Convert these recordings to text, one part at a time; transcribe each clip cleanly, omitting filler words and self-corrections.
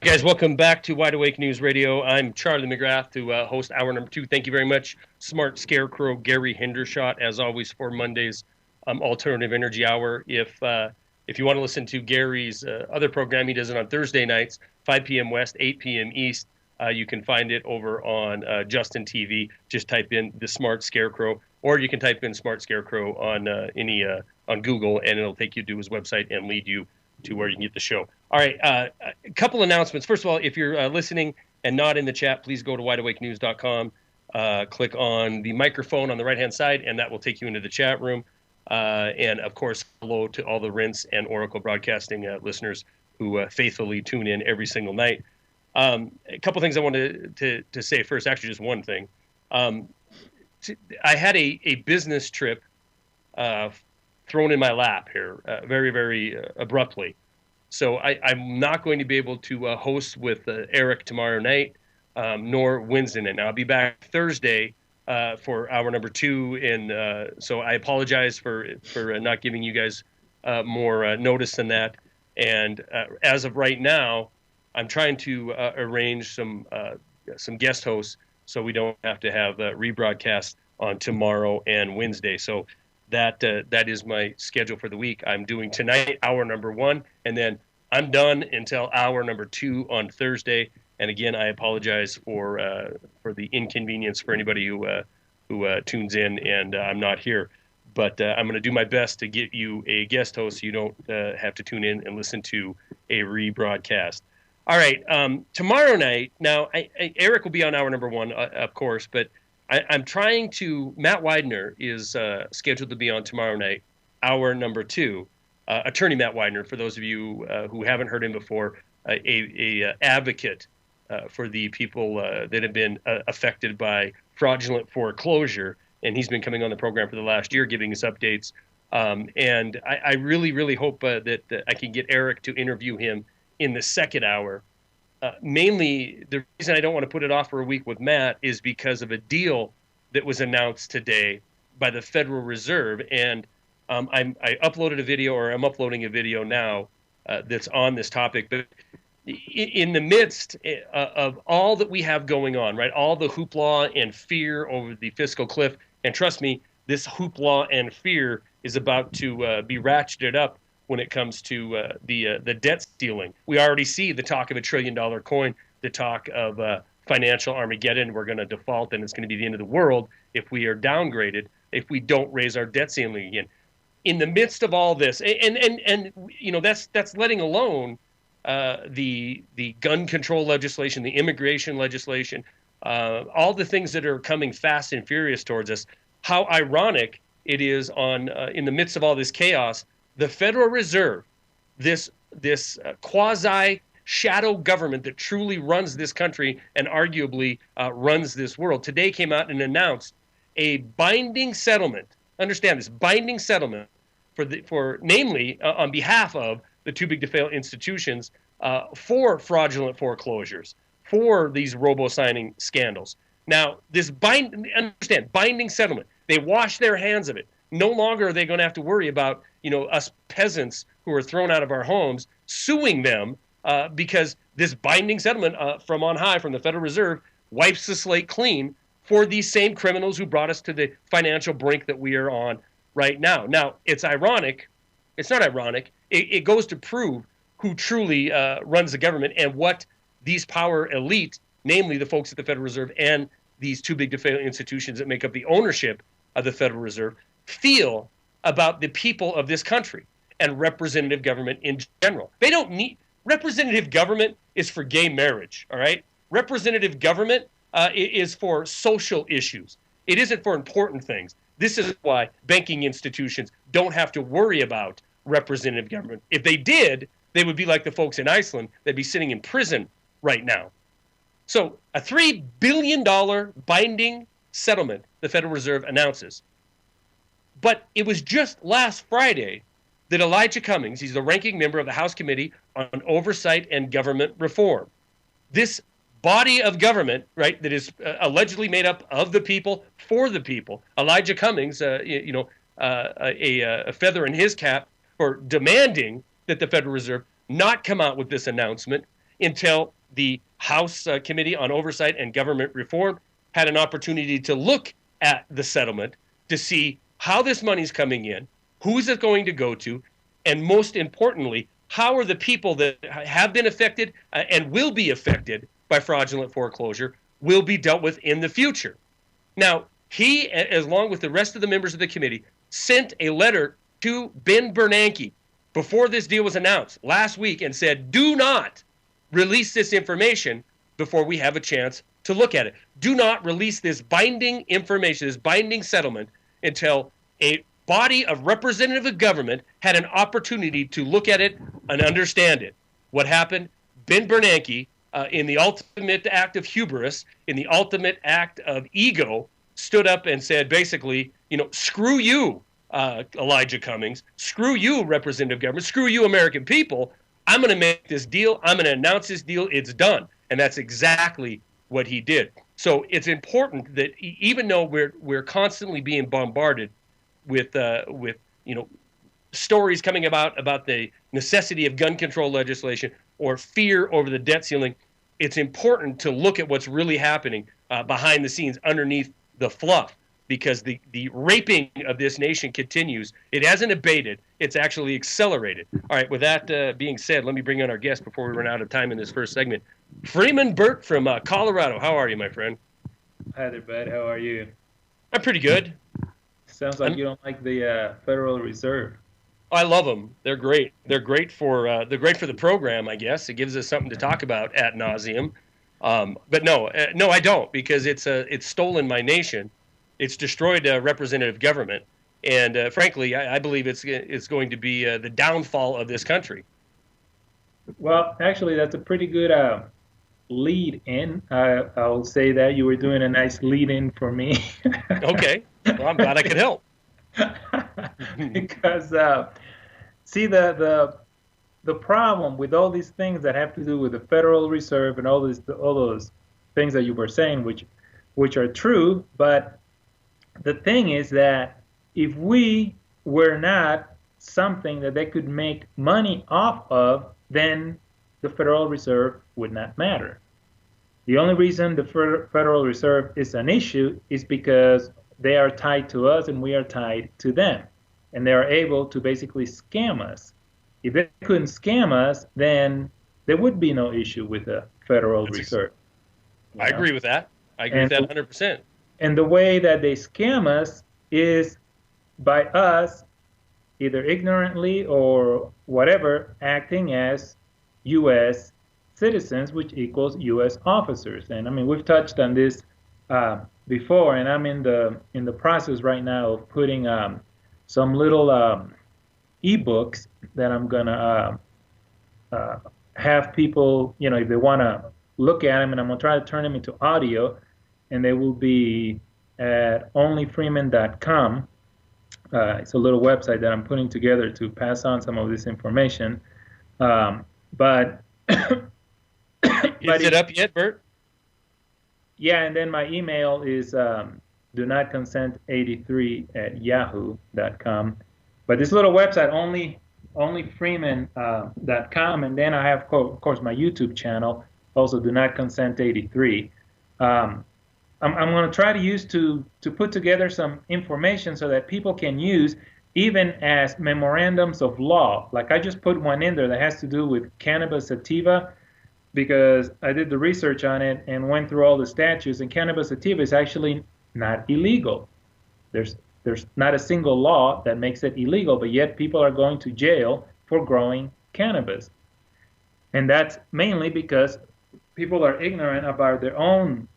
Guys, welcome back to Wide Awake News Radio. I'm Charlie McGrath to host hour number 2. Thank you very much, Smart Scarecrow Gary Hendershot, as always, for Monday's Alternative Energy Hour. If you want to listen to Gary's other program, he does it on Thursday nights, 5 p.m. West, 8 p.m. East. You can find it over on Justin TV. Just type in the Smart Scarecrow, or you can type in Smart Scarecrow on on Google, and it'll take you to his website and lead you to where you can get the show. All right, a couple announcements. First of all, if you're listening and not in the chat, please go to wideawakenews.com, click on the microphone on the right-hand side, and that will take you into the chat room. And, of course, hello to all the Rinse and Oracle Broadcasting listeners who faithfully tune in every single night. A couple things I wanted to say first, actually just one thing. I had a business trip thrown in my lap here very, very abruptly. So I'm not going to be able to host with Eric tomorrow night, nor Wednesday night. Now, I'll be back Thursday for hour number 2, and so I apologize for not giving you guys more notice than that. And as of right now, I'm trying to arrange some guest hosts so we don't have to have rebroadcast on tomorrow and Wednesday. So that is my schedule for the week. I'm doing tonight hour number 1, and then I'm done until hour number 2 on Thursday. And again, I apologize for the inconvenience for anybody who tunes in and I'm not here. But I'm going to do my best to get you a guest host so you don't have to tune in and listen to a rebroadcast. All right, tomorrow night. Now, Eric will be on hour number 1, of course, but I'm trying to. Matt Widener is scheduled to be on tomorrow night, hour number 2. Attorney Matt Widener, for those of you who haven't heard him before, a advocate for the people that have been affected by fraudulent foreclosure, and he's been coming on the program for the last year, giving us updates. And I really, really hope that I can get Eric to interview him in the second hour. Mainly, the reason I don't want to put it off for a week with Matt is because of a deal that was announced today by the Federal Reserve. And I uploaded a video, or I'm uploading a video now that's on this topic. But in the midst of all that we have going on, right, all the hoopla and fear over the fiscal cliff, and trust me, this hoopla and fear is about to be ratcheted up when it comes to the debt ceiling. We already see the talk of $1 trillion coin, the talk of financial Armageddon. We're going to default, and it's going to be the end of the world if we are downgraded, if we don't raise our debt ceiling again. In the midst of all this, and you know, that's letting alone the gun control legislation, the immigration legislation, all the things that are coming fast and furious towards us. How ironic it is in the midst of all this chaos, the Federal Reserve, this quasi shadow government that truly runs this country and arguably runs this world, today came out and announced a binding settlement. Understand this, binding settlement for namely on behalf of the too big to fail institutions for fraudulent foreclosures, for these robo-signing scandals. Now, this binding settlement, they wash their hands of it. No longer are they going to have to worry about, you know, us peasants who are thrown out of our homes suing them because this binding settlement from on high, from the Federal Reserve, wipes the slate clean for these same criminals who brought us to the financial brink that we are on right now. Now, it's ironic. It's not ironic. It goes to prove who truly runs the government and what these power elite, namely the folks at the Federal Reserve and these too big to fail institutions that make up the ownership of the Federal Reserve, feel about the people of this country and representative government in general. They don't need representative government is for gay marriage, all right? Representative government is for social issues. It isn't for important things. This is why banking institutions don't have to worry about representative government. If they did, they would be like the folks in Iceland. They'd be sitting in prison right now. So a $3 billion binding settlement the Federal Reserve announces. But it was just last Friday that Elijah Cummings, he's the ranking member of the House Committee on Oversight and Government Reform, this body of government, right, that is allegedly made up of the people, for the people, Elijah Cummings, a feather in his cap for demanding that the Federal Reserve not come out with this announcement. until the House Committee on Oversight and Government Reform had an opportunity to look at the settlement to see how this money's coming in, who is it going to go to, and most importantly, how are the people that have been affected and will be affected by fraudulent foreclosure will be dealt with in the future. Now, he, along with the rest of the members of the committee, sent a letter to Ben Bernanke before this deal was announced last week and said, do not release this information before we have a chance to look at it. Do not release this binding information, this binding settlement, until a body of representative government had an opportunity to look at it and understand it. What happened? Ben Bernanke, in the ultimate act of hubris, in the ultimate act of ego, stood up and said, basically, screw you, Elijah Cummings, screw you, representative government, screw you, American people. I'm going to make this deal. I'm going to announce this deal. It's done. And that's exactly what he did. So it's important that even though we're constantly being bombarded with stories coming about the necessity of gun control legislation or fear over the debt ceiling, it's important to look at what's really happening behind the scenes underneath the fluff, because the raping of this nation continues. It hasn't abated. It's actually accelerated. All right, with that being said, let me bring on our guest before we run out of time in this first segment. Freeman Burt from Colorado. How are you, my friend? Hi there, bud. How are you? I'm pretty good. Sounds like you don't like the Federal Reserve. I love them. They're great. They're great for the program, I guess. It gives us something to talk about ad nauseum. But no, I don't, because it's stolen my nation. It's destroyed representative government, and frankly, I believe it's going to be the downfall of this country. Well, actually, that's a pretty good lead in. I'll say that you were doing a nice lead in for me. Okay, well, I'm glad I could help. Because see, the problem with all these things that have to do with the Federal Reserve and all those things that you were saying, which are true, but the thing is that if we were not something that they could make money off of, then the Federal Reserve would not matter. The only reason the Federal Reserve is an issue is because they are tied to us and we are tied to them. And they are able to basically scam us. If they couldn't scam us, then there would be no issue with the Federal Reserve. I agree with that. I agree with that 100%. And the way that they scam us is by us, either ignorantly or whatever, acting as U.S. citizens, which equals U.S. officers. And I mean, we've touched on this before, and I'm in the process right now of putting some little e-books that I'm gonna have people, if they want to look at them, and I'm gonna try to turn them into audio, and they will be at onlyfreeman.com. It's a little website that I'm putting together to pass on some of this information. But is it up yet, Bert? Yeah, and then my email is donotconsent83@yahoo.com. But this little website, onlyfreeman.com, and then I have, of course, my YouTube channel, also donotconsent83. I'm going to try to put together some information so that people can use even as memorandums of law. Like I just put one in there that has to do with cannabis sativa, because I did the research on it and went through all the statutes, and cannabis sativa is actually not illegal. There's not a single law that makes it illegal, but yet people are going to jail for growing cannabis. And that's mainly because people are ignorant about their own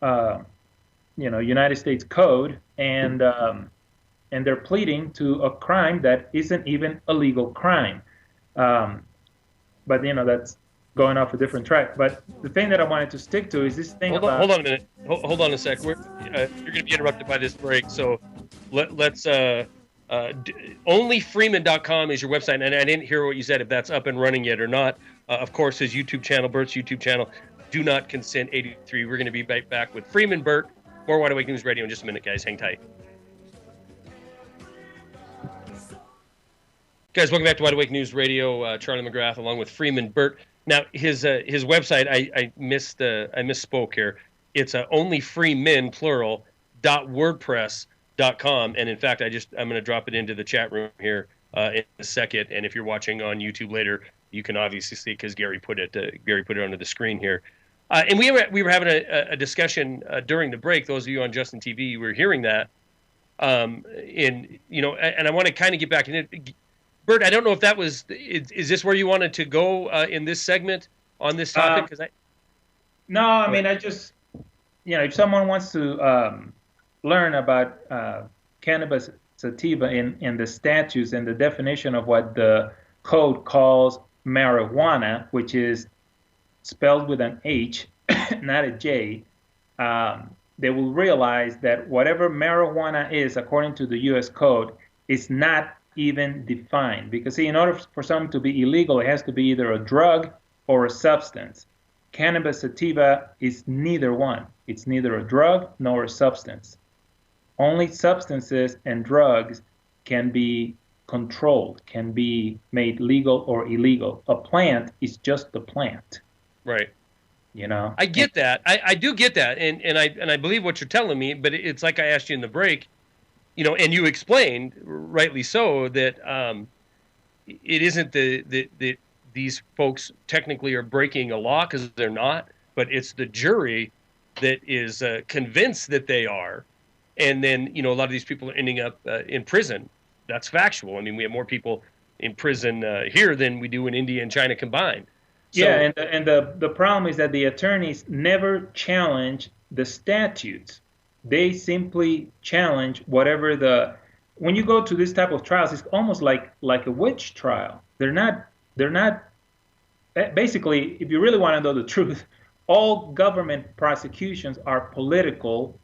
United States code, and they're pleading to a crime that isn't even a legal crime. But that's going off a different track. But the thing that I wanted to stick to is this thing hold on a minute. Hold on a sec. You're going to be interrupted by this break, so let's onlyfreeman.com is your website, and I didn't hear what you said, if that's up and running yet or not. Of course, his YouTube channel, Burt's YouTube channel, Do Not Consent 83. We're going to be right back with Freeman Burt. More Wide Awake News Radio in just a minute, guys. Hang tight. Guys, welcome back to Wide Awake News Radio. Charlie McGrath along with Freeman Burt. Now his website, I misspoke here. It's only free men plural .wordpress.com, and in fact I'm going to drop it into the chat room here in a second. And if you're watching on YouTube later, you can obviously see because Gary put it onto the screen here. And we were having a discussion during the break. Those of you on Justin TV were hearing that. And I want to kind of get back in it. Burt, I don't know if that was, is this where you wanted to go in this segment on this topic? No, I mean, I just, if someone wants to learn about cannabis sativa in the statutes and the definition of what the code calls marijuana, which is spelled with an H, not a J, they will realize that whatever marijuana is, according to the U.S. code, is not even defined. Because, see, in order for something to be illegal, it has to be either a drug or a substance. Cannabis sativa is neither one. It's neither a drug nor a substance. Only substances and drugs can be controlled, can be made legal or illegal. A plant is just a plant. Right. I get that. I do get that, and I believe what you're telling me. But it's like I asked you in the break, and you explained rightly so that it isn't that these folks technically are breaking a law because they're not, but it's the jury that is convinced that they are, and then a lot of these people are ending up in prison. That's factual. I mean, we have more people in prison here than we do in India and China combined. So, yeah, and the problem is that the attorneys never challenge the statutes. They simply challenge whatever when you go to this type of trials, it's almost like a witch trial. They're not basically, if you really want to know the truth, all government prosecutions are political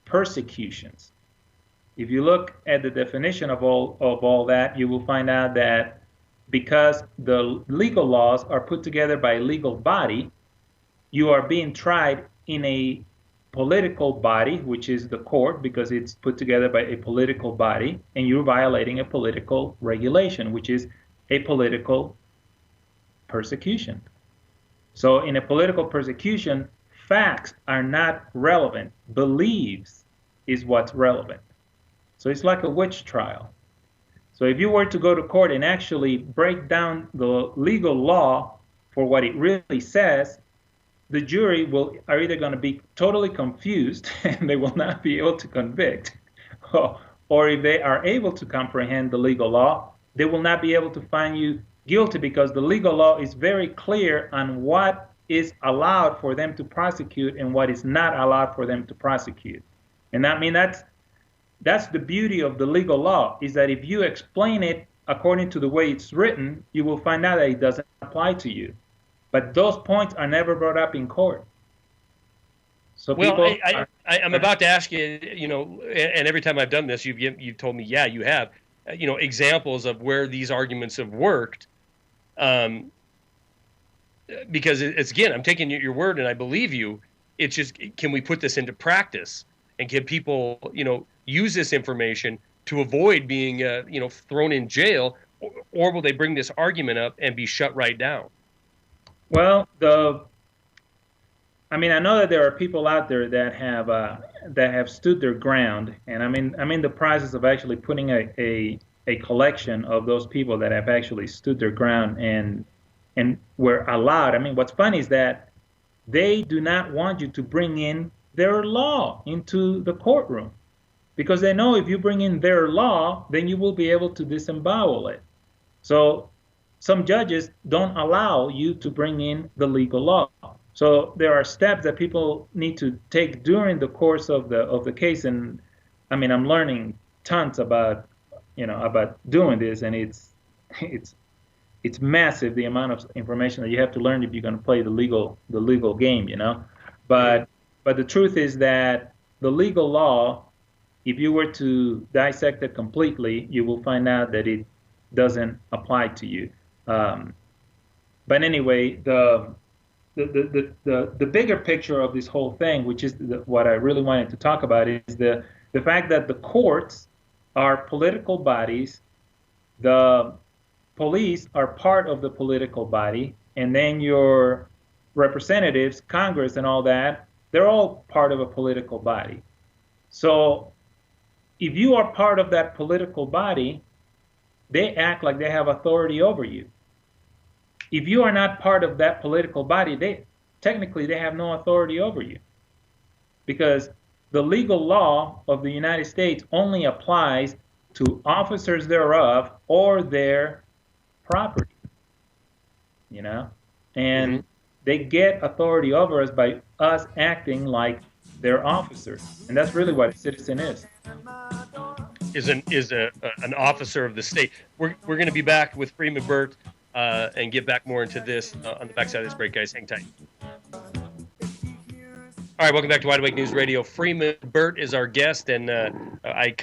persecutions. If you look at the definition of all that, you will find out that because the legal laws are put together by a legal body, you are being tried in a political body, which is the court, because it's put together by a political body, and you're violating a political regulation, which is a political persecution. So in a political persecution, facts are not relevant. Beliefs is what's relevant. So it's like a witch trial. So if you were to go to court and actually break down the legal law for what it really says, the jury are either going to be totally confused and they will not be able to convict, or if they are able to comprehend the legal law, they will not be able to find you guilty because the legal law is very clear on what is allowed for them to prosecute and what is not allowed for them to prosecute. And I mean, that's the beauty of the legal law, is that if you explain it according to the way it's written, you will find out that it doesn't apply to you. But those points are never brought up in court. So I'm about to ask you, and every time I've done this, you've told me, yeah, you have, examples of where these arguments have worked. Because it's, again, I'm taking your word and I believe you. It's just, can we put this into practice and can people, use this information to avoid being, thrown in jail, or will they bring this argument up and be shut right down? Well, I know that there are people out there that have stood their ground, and I'm in the process of actually putting a collection of those people that have actually stood their ground and were allowed. I mean, what's funny is that they do not want you to bring in their law into the courtroom, because they know if you bring in their law, then you will be able to disembowel it. So some judges don't allow you to bring in the legal law. So there are steps that people need to take during the course of the case, and I mean, I'm learning tons about doing this, and it's massive, the amount of information that you have to learn if you're going to play the legal game, But the truth is that the legal law, if you were to dissect it completely, you will find out that it doesn't apply to you. But anyway, the bigger picture of this whole thing, which is what I really wanted to talk about, is the fact that the courts are political bodies. The police are part of the political body. and then your representatives, Congress, and all that, they're all part of a political body. So if you are part of that political body, they act like they have authority over you. If you are not part of that political body, they technically they have no authority over you, because the legal law of the United States only applies to officers thereof or their property, you know, Hmm. and they get authority over us by us acting like their officers, and that's really what a citizen is. Is an officer of the state. We're going to be back with Freeman Burt and get back more into this on the backside of this break, guys. Hang tight. All right, welcome back to Wide Awake News Radio. Freeman Burt is our guest, and I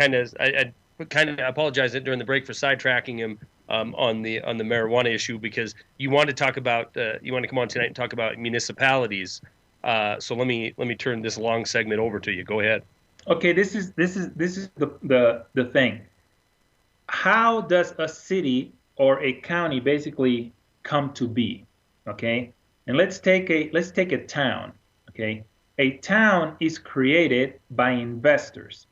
apologize during the break for sidetracking him on the marijuana issue, because you want to talk about you want to come on tonight and talk about municipalities. So let me turn this long segment over to you. Go ahead. Okay, this is the thing. How does a city or a county basically come to be? Okay, and let's take a town. Okay, a town is created by investors.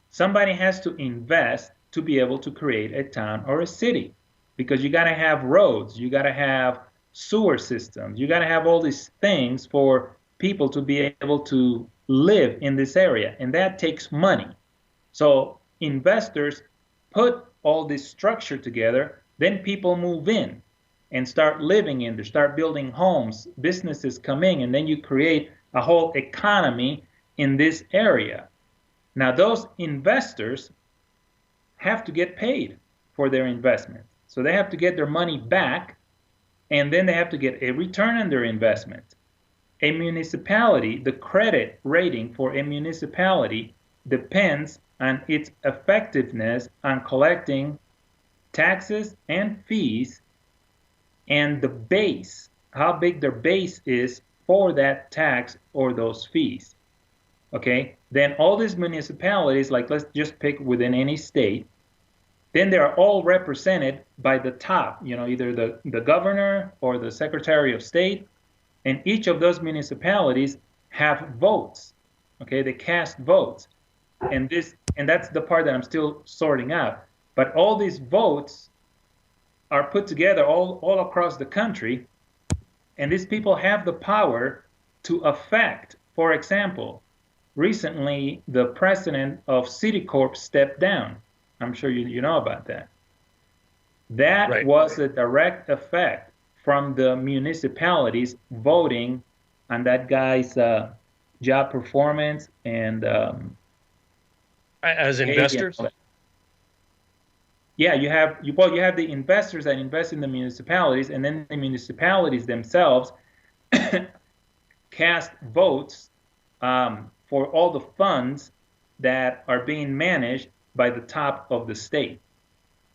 Somebody has to invest to be able to create a town or a city, because you got to have roads, you got to have sewer systems, you got to have all these things for people to be able to live in this area, and that takes money. So investors put all this structure together, then people move in and start living in there, start building homes, businesses come in, and then you create a whole economy in this area. Now, those investors have to get paid for their investment. So they have to get their money back, and then they have to get a return on their investment. A municipality, the credit rating for a municipality depends on its effectiveness on collecting taxes and fees, and the base, how big their base is for that tax or those fees. Okay, then all these municipalities, like let's just pick within any state, then they're all represented by the top, either the governor or the secretary of state, and each of those municipalities have votes. Okay, they cast votes, and that's the part that I'm still sorting out. But all these votes are put together all across the country, and these people have the power to affect. For example, recently the president of Citicorp stepped down. I'm sure you know about that. That Right. was a direct effect from the municipalities voting on that guy's job performance and As pay and investors. all that. Yeah, you have the investors that invest in the municipalities, and then the municipalities themselves cast votes for all the funds that are being managed by the top of the state.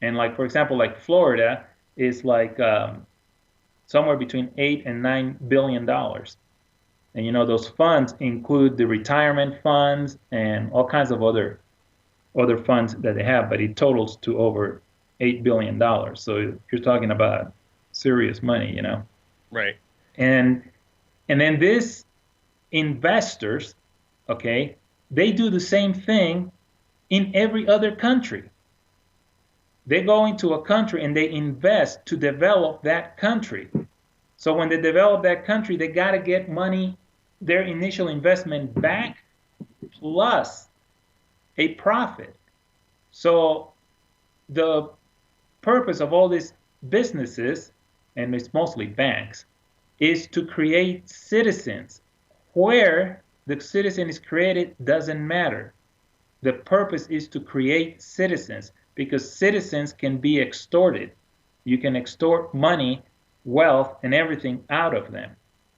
And like, for example, like Florida is like somewhere between $8 and $9 billion. And those funds include the retirement funds and all kinds of other funds that they have, but it totals to over $8 billion. So you're talking about serious money. Right. And then these investors, okay, they do the same thing in every other country. They go into a country and they invest to develop that country. So when they develop that country, they got to get money, their initial investment back, plus a profit. So the purpose of all these businesses, and it's mostly banks, is to create citizens. Where the citizen is created doesn't matter. The purpose is to create citizens, because citizens can be extorted. You can extort money, wealth, and everything out of them.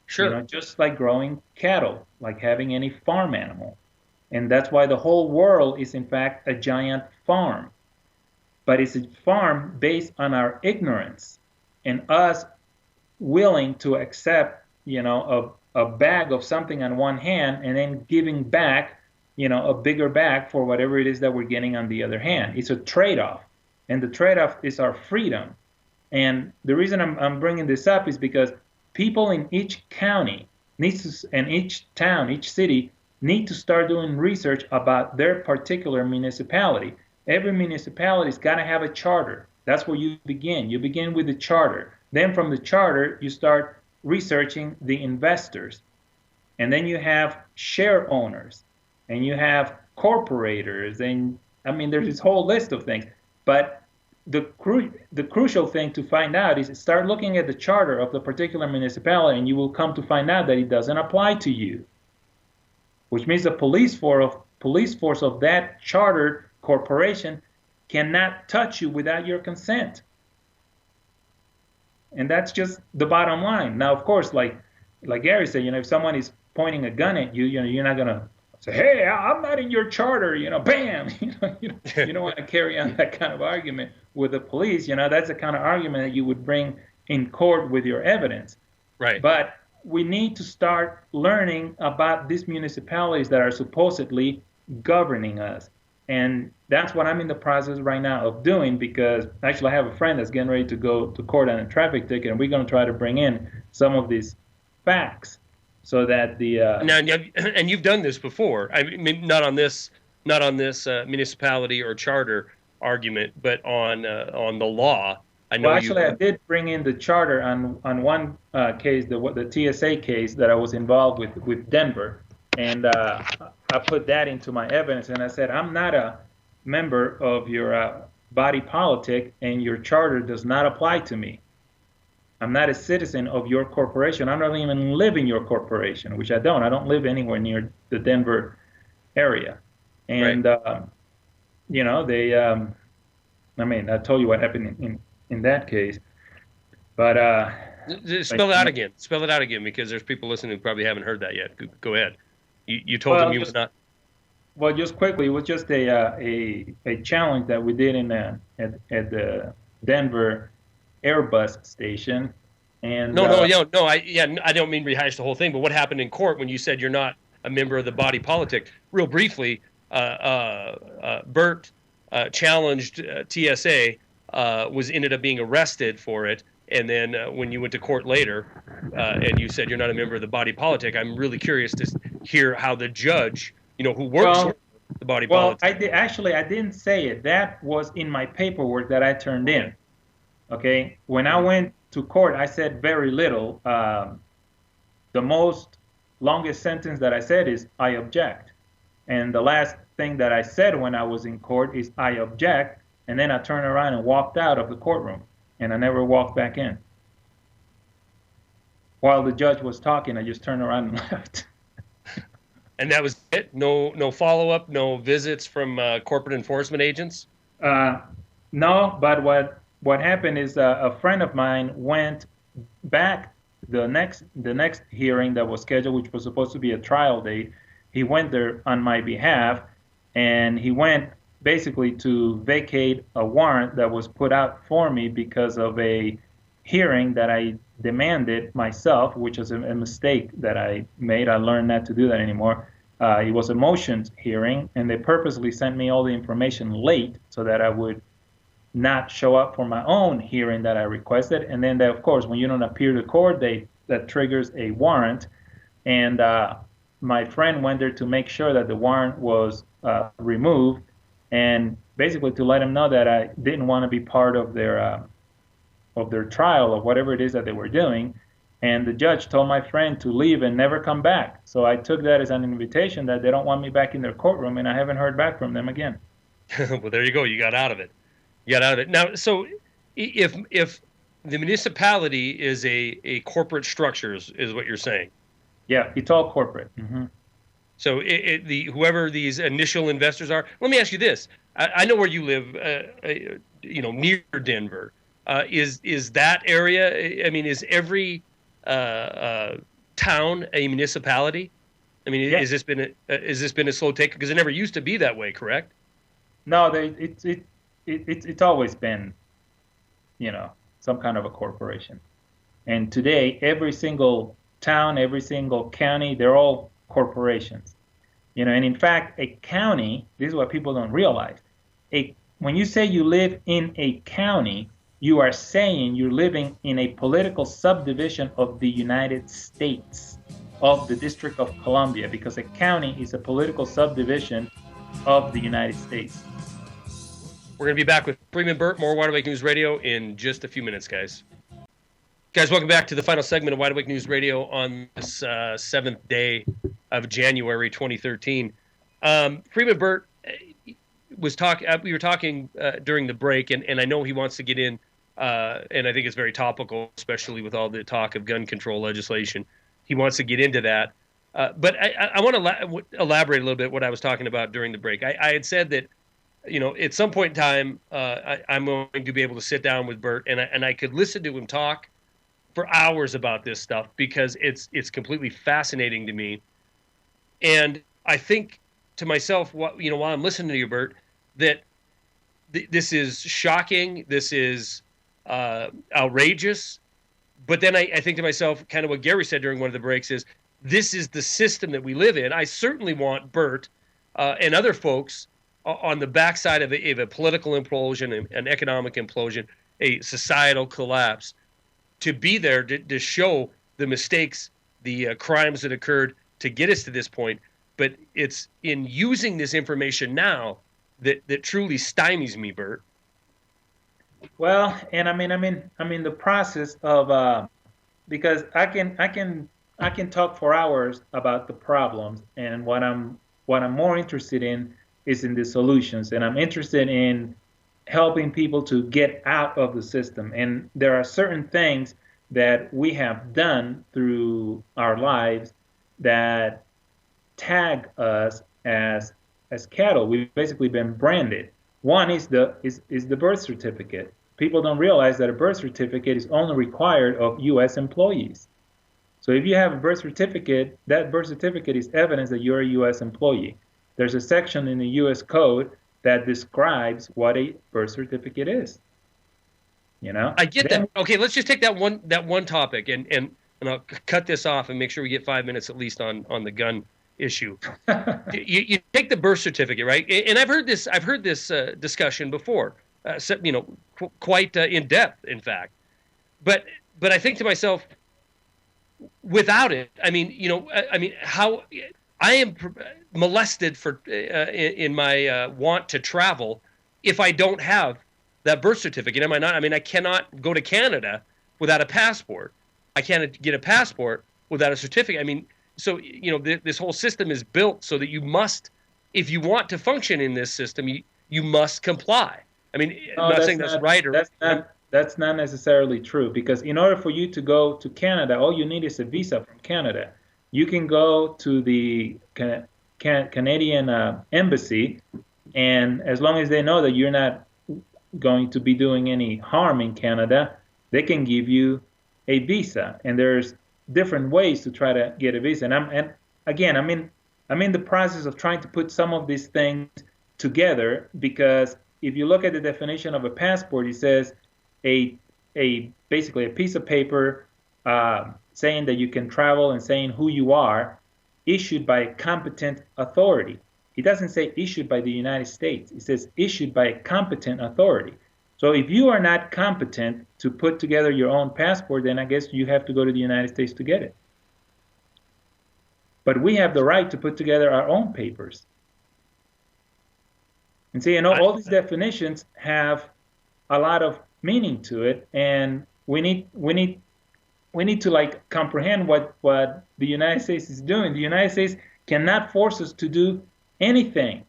Sure. Just like growing cattle, like having any farm animal. And that's why the whole world is in fact a giant farm. But it's a farm based on our ignorance and us willing to accept, a bag of something on one hand and then giving back, a bigger bag for whatever it is that we're getting on the other hand. It's a trade-off. And the trade-off is our freedom. And the reason I'm bringing this up is because people in each county needs to, and each town, each city need to start doing research about their particular municipality. Every municipality's got to have a charter. That's where you begin. You begin with the charter. Then from the charter, you start researching the investors. And then you have share owners, and you have corporators, and I mean, there's this whole list of things. But the crucial thing to find out is start looking at the charter of the particular municipality, and you will come to find out that it doesn't apply to you, which means the police force of that chartered corporation cannot touch you without your consent. And that's just the bottom line. Now, of course, like Gary said, if someone is pointing a gun at you, you're not gonna say, "Hey, I'm not in your charter," bam. You don't want to carry on that kind of argument with the police. That's the kind of argument that you would bring in court with your evidence. Right. But we need to start learning about these municipalities that are supposedly governing us. And that's what I'm in the process right now of doing, because actually I have a friend that's getting ready to go to court on a traffic ticket, and we're going to try to bring in some of these facts so that the now, and you've done this before. I mean, not on this municipality or charter argument, but on the law. I know. Well, actually, I did bring in the charter on one case, the TSA case that I was involved with Denver, and I put that into my evidence, and I said, I'm not a member of your body politic, and your charter does not apply to me. I'm not a citizen of your corporation. I don't even live in your corporation, which I don't. I don't live anywhere near the Denver area. And, right. They, I mean, I told you what happened in that case. But spell it out again. Spell it out again, because there's people listening who probably haven't heard that yet. Go ahead. You told them you was not. Well, just quickly, it was just a challenge that we did at the Denver Airbus station. And I don't mean rehash the whole thing, but what happened in court when you said you're not a member of the body politic? Real briefly, Burt challenged TSA, ended up being arrested for it. And then when you went to court later and you said you're not a member of the body politic, I'm really curious to hear how the judge, who works for the body politic. Well, I didn't say it. That was in my paperwork that I turned in. Okay? When I went to court, I said very little. The longest sentence that I said is, I object. And the last thing that I said when I was in court is, I object. And then I turned around and walked out of the courtroom. And I never walked back in. While the judge was talking, I just turned around and left. And that was it? No follow-up, no visits from corporate enforcement agents? No, but what happened is a friend of mine went back the next hearing that was scheduled, which was supposed to be a trial date. He went there on my behalf, and he went basically to vacate a warrant that was put out for me because of a hearing that I demanded myself, which was a mistake that I made. I learned not to do that anymore. It was a motions hearing, and they purposely sent me all the information late so that I would not show up for my own hearing that I requested. And then, of course, when you don't appear to court, that triggers a warrant. And my friend went there to make sure that the warrant was removed, and basically to let him know that I didn't want to be part of their trial or whatever it is that they were doing. And the judge told my friend to leave and never come back. So I took that as an invitation that they don't want me back in their courtroom, and I haven't heard back from them again. Well, there you go. You got out of it. Now, so if the municipality is a corporate structure, is what you're saying? Yeah, it's all corporate. Mm-hmm. So whoever these initial investors are. Let me ask you this: I know where you live, near Denver. Is that area? I mean, is every town a municipality? I mean, yeah. Has this been a slow take? Because it never used to be that way, correct? No, it's always been, some kind of a corporation. And today, every single town, every single county, they're all corporations. And in fact, a county, this is what people don't realize. When you say you live in a county, you are saying you're living in a political subdivision of the United States, of the District of Columbia, because a county is a political subdivision of the United States. We're going to be back with Freeman Burt, more Wide Awake News Radio in just a few minutes, guys. Guys, welcome back to the final segment of Wide Awake News Radio on this 7th day of January 2013. Freeman Burt was talking. We were talking during the break, and I know he wants to get in, and I think it's very topical, especially with all the talk of gun control legislation. He wants to get into that, but I want to elaborate a little bit what I was talking about during the break. I had said that, at some point in time, I'm going to be able to sit down with Burt, and I could listen to him talk for hours about this stuff, because it's completely fascinating to me. And I think to myself, while I'm listening to you, Burt, that this is shocking, this is outrageous. But then I think to myself, kind of what Gary said during one of the breaks, is this is the system that we live in. I certainly want Burt and other folks on the backside of a political implosion, an economic implosion, a societal collapse, to be there to show the mistakes, the crimes that occurred to get us to this point. But it's in using this information now that truly stymies me, Burt. Well, and I'm in the process of because I can talk for hours about the problems, and what I'm more interested in is in the solutions, and I'm interested in helping people to get out of the system. And there are certain things that we have done through our lives that tag us as cattle. We've basically been branded. One is the birth certificate. People don't realize that a birth certificate is only required of U.S. employees. So if you have a birth certificate, that birth certificate is evidence that you're a U.S. employee. There's a section in the U.S. Code that describes what a birth certificate is. I get that. Okay, let's just take that one topic, and I'll cut this off and make sure we get 5 minutes at least on the gun issue. you take the birth certificate, right? And I've heard this discussion before, quite in depth, in fact. But I think to myself, without it, how I am molested in my want to travel if I don't have that birth certificate. Am I not? I cannot go to Canada without a passport. I can't get a passport without a certificate. So this whole system is built so that you must, if you want to function in this system, you must comply. I'm not saying that's right or that's not necessarily true, because in order for you to go to Canada, all you need is a visa from Canada. You can go to the Canadian embassy, and as long as they know that you're not going to be doing any harm in Canada, they can give you a visa. And there's different ways to try to get a visa. And again, I'm in the process of trying to put some of these things together, because if you look at the definition of a passport, it says basically a piece of paper saying that you can travel and saying who you are, issued by a competent authority. It doesn't say issued by the United States. It says issued by a competent authority. So if you are not competent to put together your own passport, then I guess you have to go to the United States to get it. But we have the right to put together our own papers. And see, all these definitions have a lot of meaning to it, and we need to comprehend what the United States is doing. The United States cannot force us to do anything.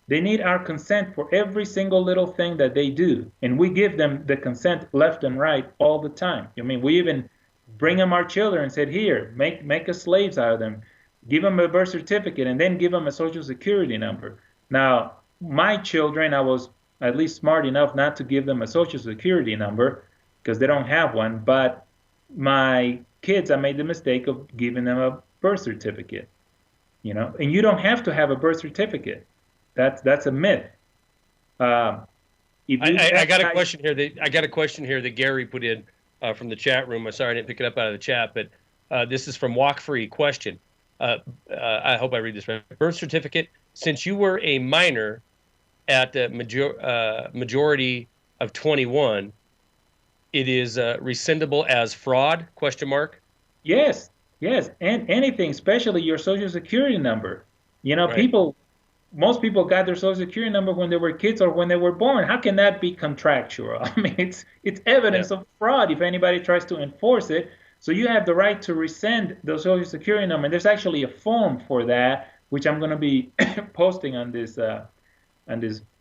They need our consent for every single little thing that they do, and we give them the consent left and right all the time. We even bring them our children and said, here, make us slaves out of them, give them a birth certificate, and then give them a social security number. Now, my children, I was at least smart enough not to give them a social security number because they don't have one, but my kids, I made the mistake of giving them a birth certificate. And you don't have to have a birth certificate. That's a myth. I got a question here. I got a question here that Gary put in from the chat room. I'm sorry I didn't pick it up out of the chat, but this is from Walk Free. Question. I hope I read this right. Birth certificate. Since you were a minor at the majority of 21, It is rescindable as fraud? Question mark. Yes, yes, and anything, especially your social security number. You know, Right. most people got their social security number when they were kids or when they were born. How can that be contractual? I mean, it's Yeah. evidence of fraud if anybody tries to enforce it. So you have the right to rescind the social security number. And there's actually a form for that, which I'm going to be posting on this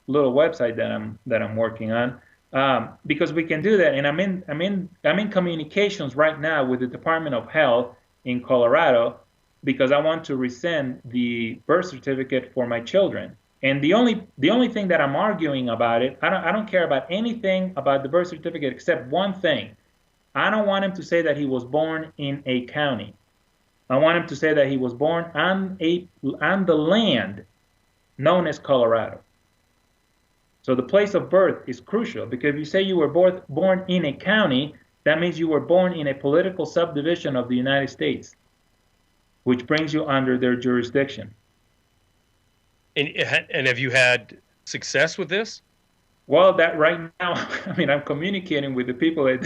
little website that I'm working on, because we can do that. And I'm in communications right now with the Department of Health in Colorado because I want to rescind the birth certificate for my children. And the only thing that I'm arguing about it, I don't care about anything about the birth certificate except one thing. I don't want him to say that he was born in a county. I want him to say that he was born on the land known as Colorado. So the place of birth is crucial because if you say you were born in a county, that means you were born in a political subdivision of the United States, which brings you under their jurisdiction. And have you had success with this? Well, that right now, I mean, I'm communicating with the people at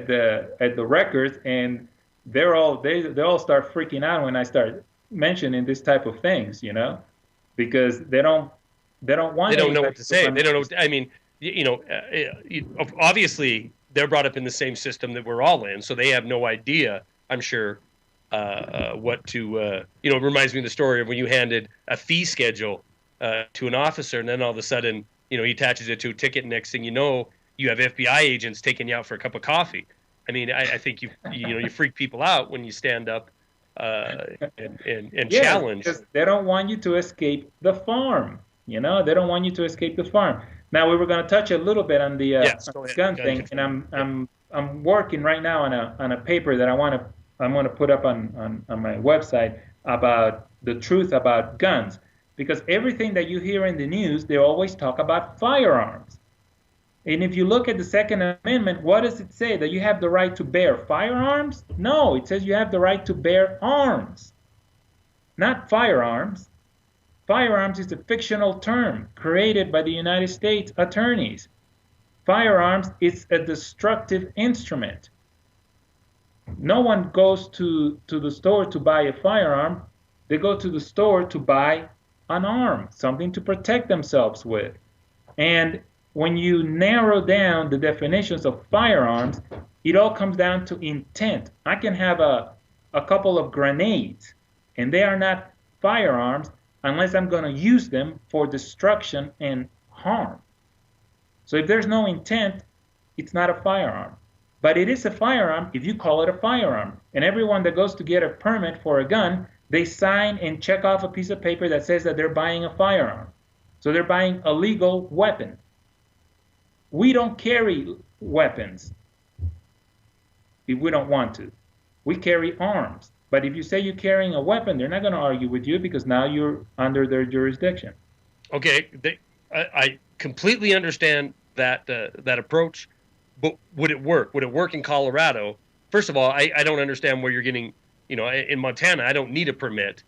the records, and they all start freaking out when I start mentioning this type of things, you know, because they don't They want don't know anybody what to to say. They don't know. understand. I mean, obviously they're brought up in the same system that we're all in, so they have no idea. I'm sure what to. It reminds me of the story of when you handed a fee schedule to an officer, and then all of a sudden, he attaches it to a ticket. And next thing you know, you have FBI agents taking you out for a cup of coffee. I mean, I think you freak people out when you stand up and Yes, challenge. because they don't want you to escape the farm. You know, they don't want you to escape the farm. Now we were going to touch a little bit Yes, on go the ahead. gun Gun thing, and control. Yeah. I'm working right now on a paper that I'm going to put up on my website about the truth about guns, because everything that you hear in the news, they always talk about firearms. And if you look at the Second Amendment, what does it say? That you have the right to bear firearms? No, it says you have the right to bear arms, not firearms. Firearms is a fictional term created by the United States attorneys. Firearms is a destructive instrument. No one goes to the store to buy a firearm. They go to the store to buy an arm, something to protect themselves with. And when you narrow down the definitions of firearms, it all comes down to intent. I can have a couple of grenades, and they are not firearms unless I'm going to use them for destruction and harm. So if there's no intent, it's not a firearm. But it is a firearm if you call it a firearm. And everyone that goes to get a permit for a gun, they sign and check off a piece of paper that says that they're buying a firearm. So they're buying a legal weapon. We don't carry weapons if we don't want to. We carry arms. But if you say you're carrying a weapon, they're not going to argue with you because now you're under their jurisdiction. Okay, I completely understand that approach, but would it work? Would it work in Colorado? First of all, I don't understand where you're getting. In Montana, I don't need a permit.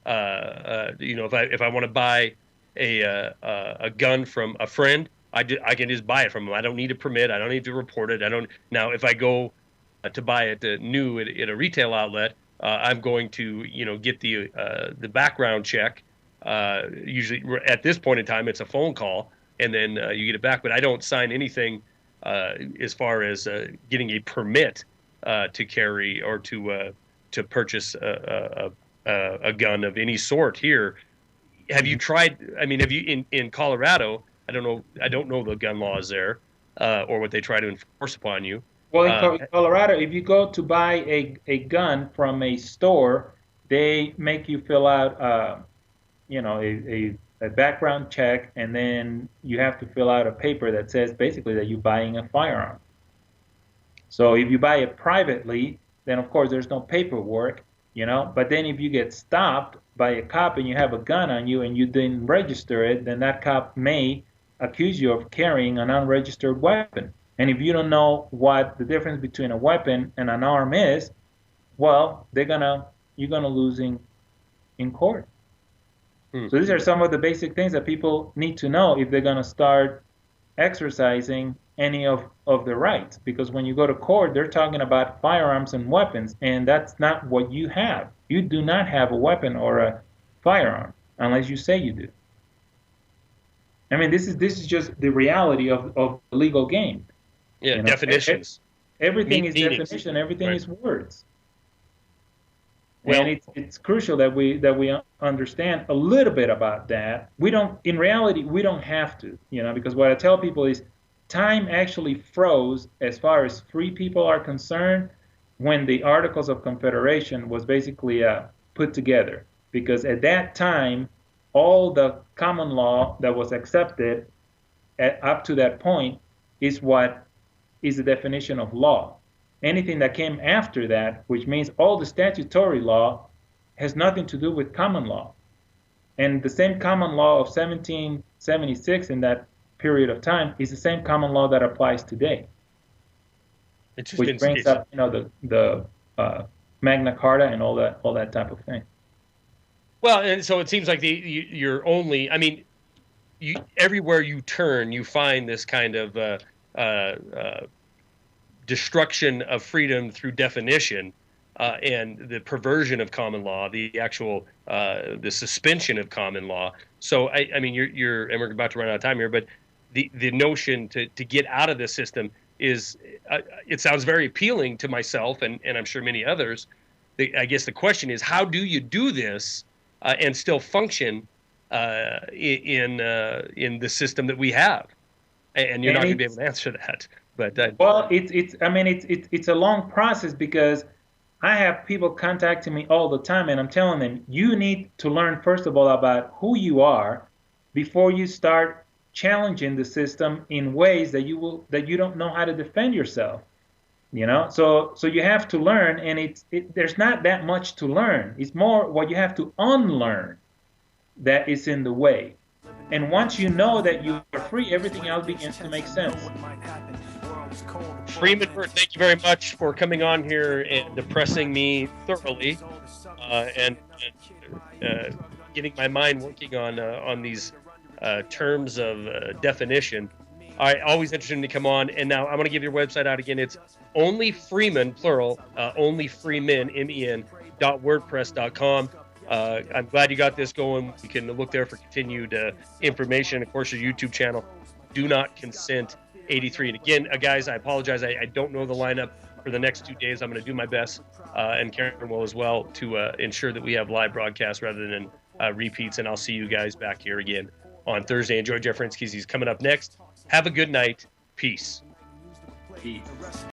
If I want to buy a gun from a friend, I can just buy it from them. I don't need a permit. I don't need to report it. I don't. Now, if I go to buy it new at a retail outlet, I'm going to get the background check. Usually, at this point in time, it's a phone call, and then you get it back. But I don't sign anything as far as getting a permit to carry or to purchase a gun of any sort here. Have you tried? I mean, have you in Colorado? I don't know. I don't know the gun laws there or what they try to enforce upon you. Well, Uh, in Colorado, if you go to buy a gun from a store, they make you fill out, a background check, and then you have to fill out a paper that says basically that you're buying a firearm. So if you buy it privately, then of course there's no paperwork, But then if you get stopped by a cop and you have a gun on you and you didn't register it, then that cop may accuse you of carrying an unregistered weapon. And if you don't know what the difference between a weapon and an arm is, well, you're gonna lose in court. hmm. So these are some of the basic things that people need to know if they're gonna start exercising any of the rights, because when you go to court, they're talking about firearms and weapons, and that's not what you have. You do not have a weapon or a firearm unless you say you do. I mean, this is just the reality of the legal game. Yeah, You know, definitions. everything is Meanings. definition, everything Right. is words. Well, And it's crucial that we understand a little bit about that. We don't, in reality, we don't have to, because what I tell people is time actually froze as far as free people are concerned when the Articles of Confederation was basically put together. Because at that time, all the common law that was accepted up to that point is what is the definition of law. Anything that came after that, which means all the statutory law, has nothing to do with common law. And the same common law of 1776 in that period of time is the same common law that applies today. Which brings up, the Magna Carta and all that type of thing. Well, and so it seems like you're only, I mean, everywhere you turn, you find this kind of destruction of freedom through definition, and the perversion of common law, the actual the suspension of common law. So I mean, you're and we're about to run out of time here, but the notion to get out of this system is it sounds very appealing to myself and I'm sure many others. I guess the question is, how do you do this and still function in the system that we have? And you're not going to be able to answer that. But well, it's a long process, because I have people contacting me all the time, and I'm telling them, you need to learn first of all about who you are before you start challenging the system in ways that you don't know how to defend yourself. So you have to learn, and there's not that much to learn. It's more what you have to unlearn that is in the way. And once you know that you are free, everything else begins to make sense. Freeman, Burt, thank you very much for coming on here and depressing me thoroughly, and getting my mind working on these terms of definition. Always interesting to come on. And now I'm going to give your website out again. It's only Freeman, plural, only Freeman, MEN.wordpress.com. I'm glad you got this going. You can look there for continued information. Of course, your YouTube channel, Do Not Consent 83. And again, guys, I apologize. I don't know the lineup for the next 2 days. I'm going to do my best, and Karen will as well, to ensure that we have live broadcasts rather than repeats. And I'll see you guys back here again on Thursday. Enjoy Jeff Rinsky's. He's coming up next. Have a good night. Peace. Peace.